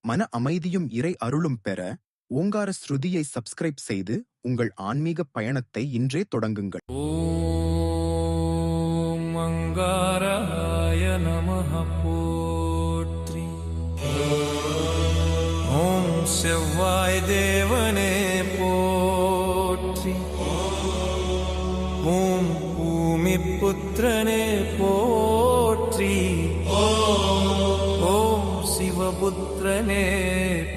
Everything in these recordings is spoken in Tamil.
மன அமைதியும் இறை அருளும் பெற ஓங்கார ஸ்ருதியை சப்ஸ்கிரைப் செய்து உங்கள் ஆன்மீக பயணத்தை இன்றே தொடங்குங்கள். ஓம் அங்காரஹாய நமஹ போற்றி. ஓம் செவ்வாய் தேவனே போற்றி. ஓம் பூமி புத்திரனே போற்றி. ஓம் சிவபுத்திரனே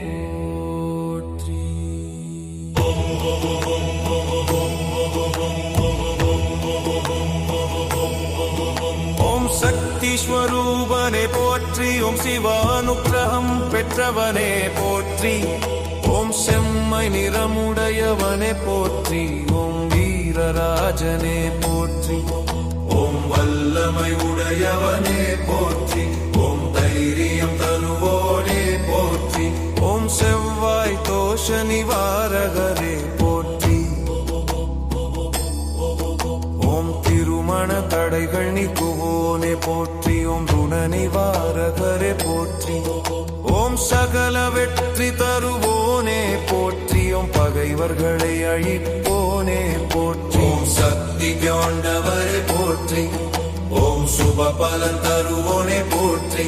போற்றி. ஓம் சக்தி ஸ்வரூபனே போற்றி. ஓம் சிவானுக்கிரகம் பெற்றவனே போற்றி. ஓம் செம்மை நிறமுடையவனே போற்றி. ஓம் வீரராஜனே போற்றி. ஓம் வல்லமை உடையவனே போற்றி. ஓம் தைரியம் தருவோனே போற்றி. ஓம் செவ்வாய் தோஷ நிவாரகரே போற்றி. ஓம் திருமண தடைகள் நீக்குவோனே போற்றி. ஓம் ருண நிவாரகரே போற்றி. ஓம் சகல வெற்றி தருவோனே போற்றி. ஓம் பகைவர்களை அழிப்போனே போற்றி. ஓம் சக்தி கொண்டவரே போற்றி. ஓம் சுப பலன் தருவோனே போற்றி.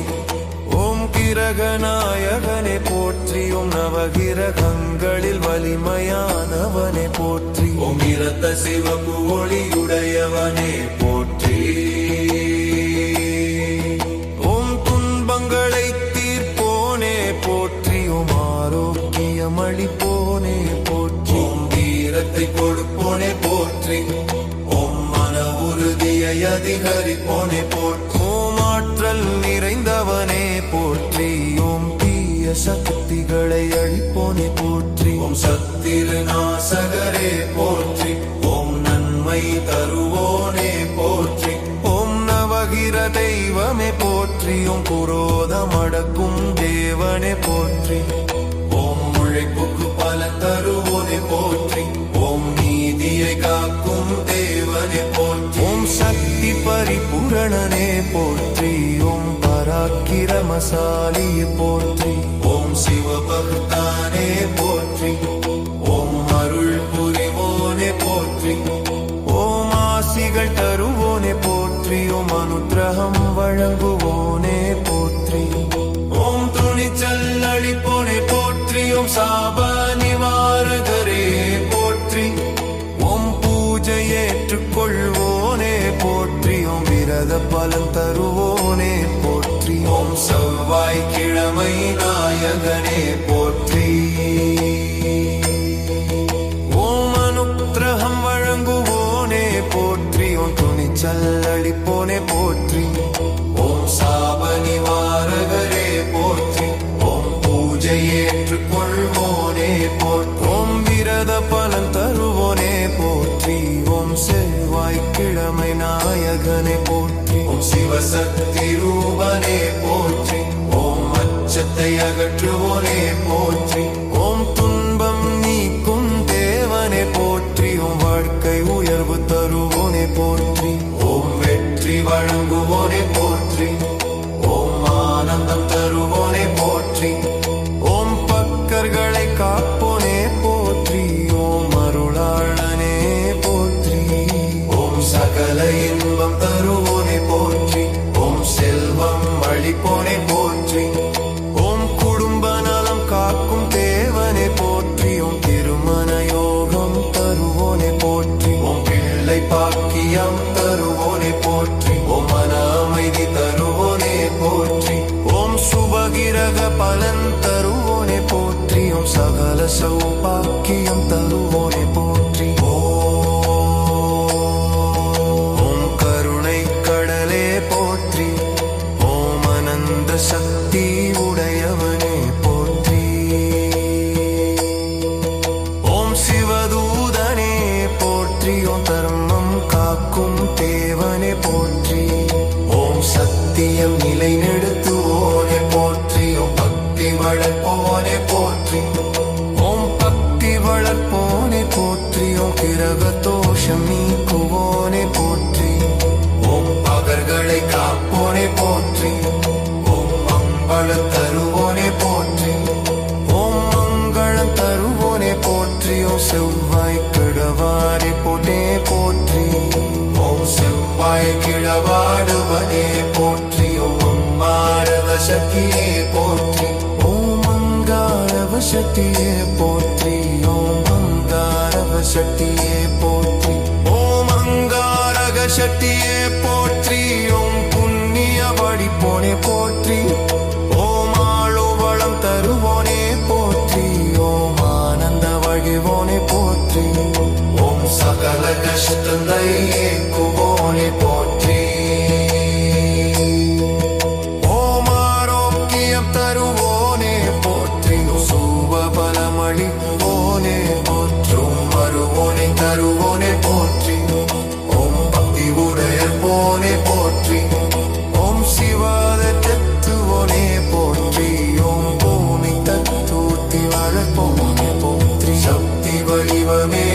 ஓம் கிரகநாயகனே போற்றி. ஓம் நவகிரகங்களில் வலிமையானவனே போற்றி. ஓம் இரத்த சிவப்பு ஒளியுடையவனே போற்றி. ஓம் துன்பங்களை தீர்ப்போனே போற்றி. ஓம் ஆரோக்கியம் அளிப்போனே போற்றி. ஓம் வீரத்தை கொடுப்போனே போற்றி. ஓம் மன உறுதியை அதிகரிப்போனே போற்றி. ஓம் ஆற்றல் நிறைந்தவனே போற்றி. ஓம் தீய சக்திகளை அழிப்போனே போற்றி. ஓம் சத்திரு நாசகரே போற்றி. ஓம் நன்மை தருவோனே போற்றி. ஓம் நவகிர தெய்வமே போற்றி. ஓம் குரோதம் அடக்கும் தேவனே போற்றி. ஓம் உழைப்புக்கு பலன் தருவோனே போற்றி. ஓம் நீதியை காக்கும் தேவனே போற்றி. ஓம் சக்தி பரிபூரணனே போற்றி. ஓம் பராக்கிரமசாலியே போற்றி. ஓம் சிவபக்தானே போற்றி. ஓம் அருள் புரிவோனே போற்றி. ஓம் ஆசிகள் தருவோனே போற்றி. ஓம் அனுக்கிரகம் வழங்குவோனே போற்றி. ஓம் துணிச்சல் அளிப்போனே போற்றி. ஓம் சாப நிவாரகரே போற்றி. ஓம் பூஜை ஏற்றுக்கொள்வோனே போற்றி. ஓம் விரத பலன் தருவோனே போற்றி. ஓம் செவ்வாய் கிழமை நாயகனே போற்றி. ஓம் அனுக்கிரகம் வழங்குவோனே போற்றி. ஓம் துணிச்சல் அளிப்போனே போற்றி. ஓம் சாப நிவாரகரே போற்றி. ஓம் பூஜை ஏற்றுக்கொள்வோனே போற்றி. ஓம் விரத பலன் தருவோனே போற்றி. ஓம் செவ்வாய் கிழமை நாயகனே போற்றி. ஓம் சிவசக்தி ரூபனே போற்றி. ஓம் அச்சத்தை அகற்றுவோனே போற்றி. ஓம் துன்பம் நீக்கும் தேவனே போற்றி. ஓம் வாழ்க்கை உயர்வு தருவோனே போற்றி. ஓம் வெற்றி வழங்குவோனே போற்றி. ஓம் ஆனந்தம் தருவோனே போற்றி. ஓம் பக்கர்களை காப்போனே போற்றி. ஓம் அருளாளனே போற்றி. ஓம் சகல இன்பம் தருவோனே போற்றி. ஓம் செல்வம் அளிப்போனே போற்றி. ஓம் குடும்ப நலம் காக்கும் தேவனே போற்றி. ஓம் திருமண யோகம் தருவோனே போற்றி. ஓம் பிள்ளை பாக்கியம் தருவோனே போற்றி. ஓம் மன அமைதி தருவோனே போற்றி. ஓம் சுபகிரக பலன் தருவோனே போற்றி. ஓம் சகல சௌபாக்கியம் தருவோனே போற்றி. ஓம் கருணை கடலே போற்றி. ஓம் அனந்த சக்தி உடையவனே போற்றி. ஓம் சிவதூதனே போற்றி. ஓம் தர்மம் காக்கும் தேவனே போற்றி. ஓம் சத்தியம் நிலை நிறுத்துவோனே போற்றி. ஓம் பக்தி வளர்ப்போனே போற்றி. ஓம் பக்தி வளர்ப்போனே போற்றி. ஓம் கிரக தோஷம் நீக்குவோனே போற்றி. ஓம் பகர்களை காப்போனே போற்றி. ஓம் அம்பள தருவோனே போற்றி. சக்தியே போற்றி ஓம் அங்காரக சக்தியே போற்றி ஓம் அங்காரக சக்தியே போற்றி ஓம் புண்ணிய வடிப்போனே போற்றி ஓம் ஆளுவளம் தருவோனே போற்றி ஓம் ஆனந்த வழிவோனே போற்றி ஓம் சகல கஷ்டங்களை ஏக்குவோனே போற்றி ஓம் ஆரோக்கியம் தருவோனே போற்றி சுபபலமளிப்போனே போற்றும் வருவோனே தருவோனே போற்றி ஓம் பக்தி உடையப்போனே போற்றி ஓம் சிவாத தத்துவோனே போற்றி ஓம் பூமி தத்துவத்தி வளர்ப்போனே போற்றி சக்தி வடிவமே